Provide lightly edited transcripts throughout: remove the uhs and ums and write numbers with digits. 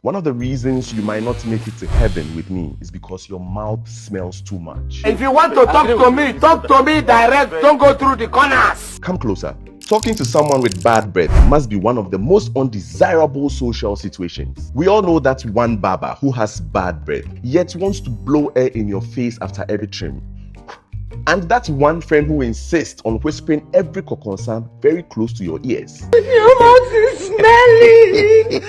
One of the reasons you might not make it to heaven with me is because your mouth smells too much. If you want to talk to me direct. Don't go through the corners. Come closer. Talking to someone with bad breath must be one of the most undesirable social situations. We all know that one barber who has bad breath, yet wants to blow air in your face after every trim. And that's one friend who insists on whispering every concern very close to your ears. Your mouth is smelly.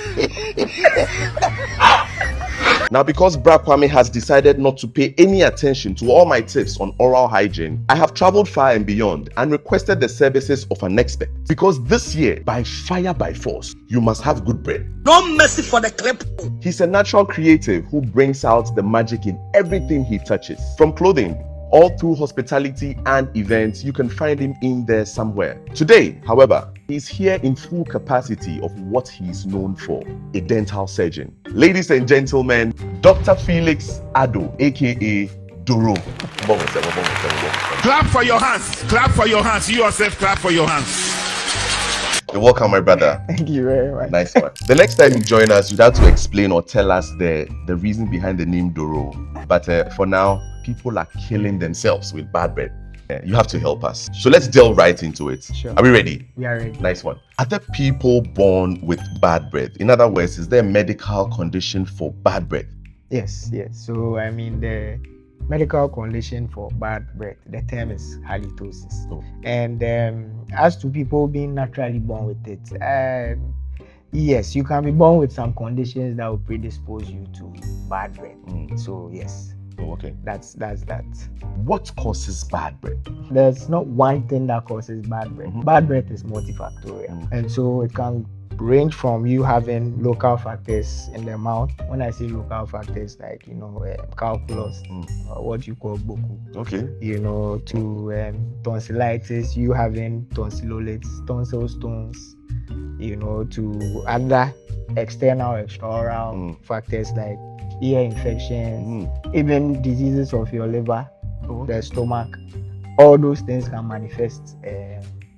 Now, because Bra Kwame has decided not to pay any attention to all my tips on oral hygiene, I have traveled far and beyond and requested the services of an expert. Because this year, by fire by force, you must have good breath. No mercy for the clip. He's a natural creative who brings out the magic in everything he touches. From clothing, all through hospitality and events, you can find him in there somewhere. Today, however, he's here in full capacity of what he's known for, a dental surgeon. Ladies and gentlemen, Dr. Felix Addo, aka Doro. Clap for your hands. Clap for your hands. You yourself clap for your hands. You're welcome, my brother. Thank you very much. Nice one. The next time you join us, you'd have to explain or tell us the reason behind the name Doro. But for now, people are killing themselves with bad breath. You have to help us. So let's delve right into it. Sure. Are we ready? We are ready. Nice one. Are there people born with bad breath? In other words, is there a medical condition for bad breath? Yes. So, I mean, the medical condition for bad breath, the term is halitosis. Oh. And as to people being naturally born with it, yes, you can be born with some conditions that will predispose you to bad breath. So, yes. Oh, okay. That's that. What causes bad breath? There's not one thing that causes bad breath. Bad breath is multifactorial. And so it can range from you having local factors in the mouth. When I say local factors, like, calculus, or what you call boku. Okay. To tonsillitis, you having tonsillolates, tonsil stones, to other external factors like ear infections, even diseases of your liver, the stomach. All those things can manifest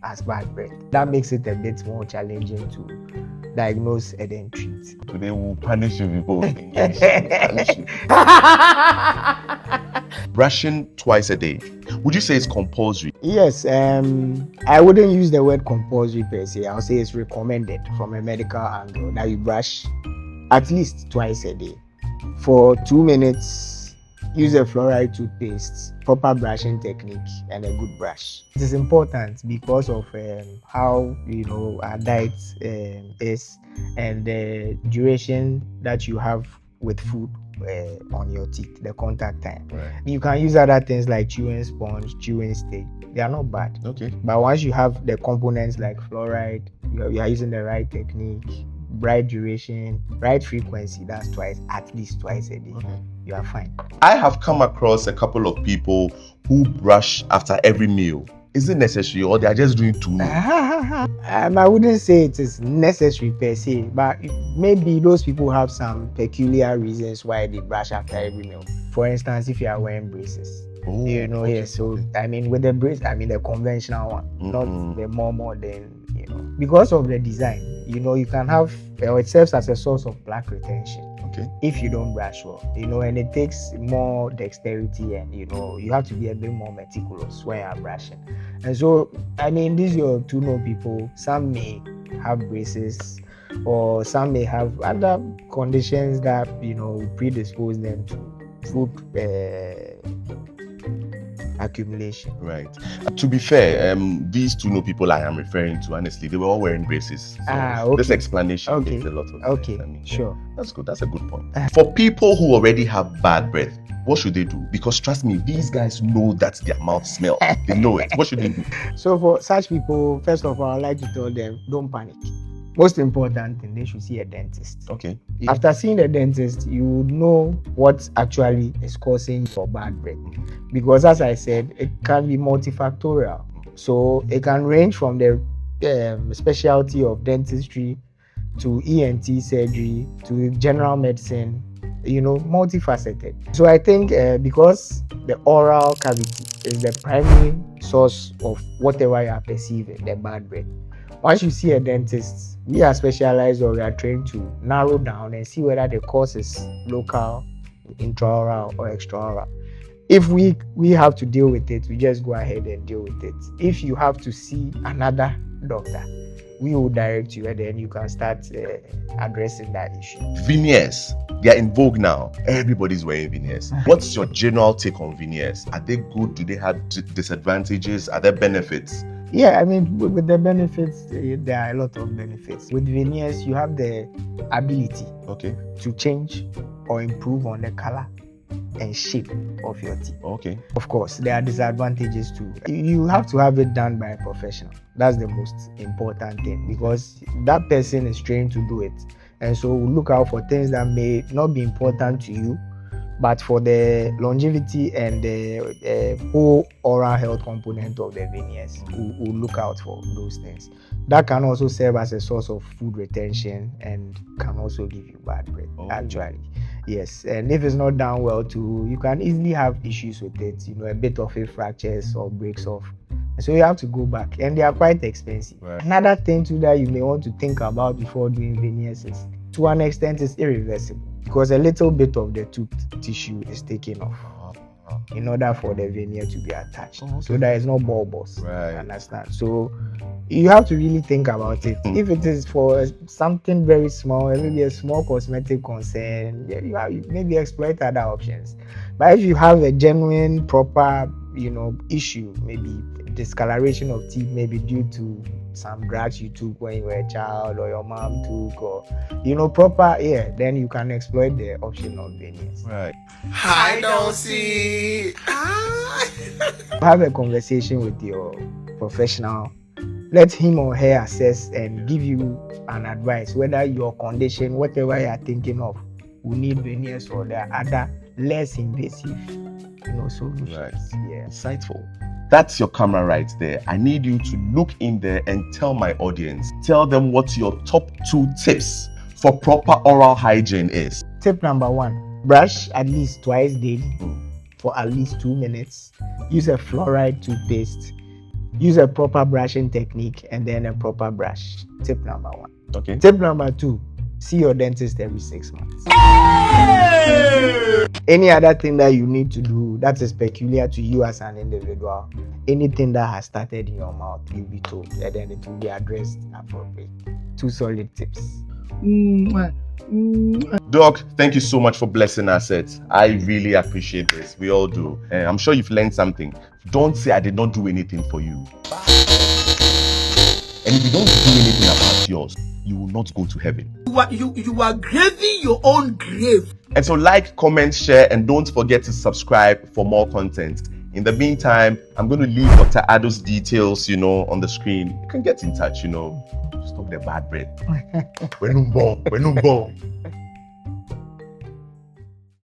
as bad breath. That makes it a bit more challenging to diagnose and then treat. Today we'll punish you people. Brushing twice a day. Would you say it's compulsory? Yes, I wouldn't use the word compulsory per se. I'll say it's recommended from a medical angle that you brush at least twice a day. For 2 minutes, use a fluoride toothpaste, proper brushing technique, and a good brush. It is important because of how our diet is and the duration that you have with food on your teeth, the contact time. Right. You can use other things like chewing sponge, chewing stick. They are not bad. Okay. But once you have the components like fluoride, you are using the right technique, right duration, right frequency, that's at least twice a day. Okay. You are fine. I have come across a couple of people who brush after every meal. Is it necessary or they are just doing too much? I wouldn't say it is necessary per se, but maybe those people have some peculiar reasons why they brush after every meal. For instance, if you are wearing braces. Oh, okay. So I mean, with the brace, I mean the conventional one, not the more modern, because of the design. You can have, it serves as a source of plaque retention. Okay. If you don't brush well, and it takes more dexterity, and you have to be a bit more meticulous when you're brushing. And so, I mean, these are two people. Some may have braces, or some may have other conditions that predispose them to food accumulation. Right. To be fair, these two people I am referring to, honestly, they were all wearing braces. So okay. This explanation makes a lot of sense. Okay, I mean, sure. That's good. That's a good point. For people who already have bad breath, what should they do? Because trust me, these guys know that their mouth smells. They know it. What should they do? So for such people, first of all, I'd like to tell them, don't panic. Most important thing, they should see a dentist. Okay. After seeing the dentist, you would know what actually is causing your bad breath. Because as I said, it can be multifactorial. So it can range from the specialty of dentistry to ENT surgery to general medicine, multifaceted. So I think because the oral cavity is the primary source of whatever you are perceiving, the bad breath, Once you see a dentist, we are specialized or we are trained to narrow down and see whether the cause is local, intraoral, or extraoral. If we have to deal with it, we just go ahead and deal with it. If you have to see another doctor, we will direct you and then you can start addressing that issue. Veneers, they are in vogue now. Everybody's wearing veneers. What's your general take on veneers? Are they good? Do they have disadvantages? Are there benefits? Yeah, I mean, with the benefits, there are a lot of benefits. With veneers, you have the ability to change or improve on the color and shape of your teeth. Of course, there are disadvantages too. You have to have it done by a professional. That's the most important thing, because that person is trained to do it. And so look out for things that may not be important to you, but for the longevity and the whole oral health component of the veneers, we'll look out for those things. That can also serve as a source of food retention and can also give you bad breath, actually. Yes, and if it's not done well too, you can easily have issues with it, a bit of it fractures or breaks off. So you have to go back, and they are quite expensive. Right. Another thing too that you may want to think about before doing veneers is, to an extent, is irreversible, because a little bit of the tooth tissue is taken off in order for the veneer to be attached. So there is no bulbous. Right. Understand? So you have to really think about it. If it is for something very small, maybe a small cosmetic concern, you maybe exploit other options. But if you have a genuine, proper, issue, maybe discoloration of teeth, maybe due to some drugs you took when you were a child, or your mom took, or proper, then you can exploit the option of veneers. Right. I don't see. Have a conversation with your professional. Let him or her assess and give you an advice whether your condition, whatever you are thinking of, will need veneers or there are other less invasive solutions. Right. Yeah. Insightful. That's your camera right there. I need you to look in there and tell my audience. Tell them what your top 2 tips for proper oral hygiene is. Tip number 1, brush at least twice daily for at least 2 minutes. Use a fluoride toothpaste. Use a proper brushing technique and then a proper brush. Tip number 1. Okay. Tip number 2, see your dentist every 6 months. Any other thing that you need to do that is peculiar to you as an individual, anything that has started in your mouth, you'll be told, and then it will be addressed appropriately. 2 solid tips. Doc, thank you so much for blessing our set. I really appreciate this. We all do. I'm sure you've learned something. Don't say I did not do anything for you. And if you don't do anything about yours, you will not go to heaven. You are graving your own grave. And so like, comment, share, and don't forget to subscribe for more content. In the meantime, I'm going to leave Dr. Addo's details, on the screen. You can get in touch, stop the bad breath. When you born.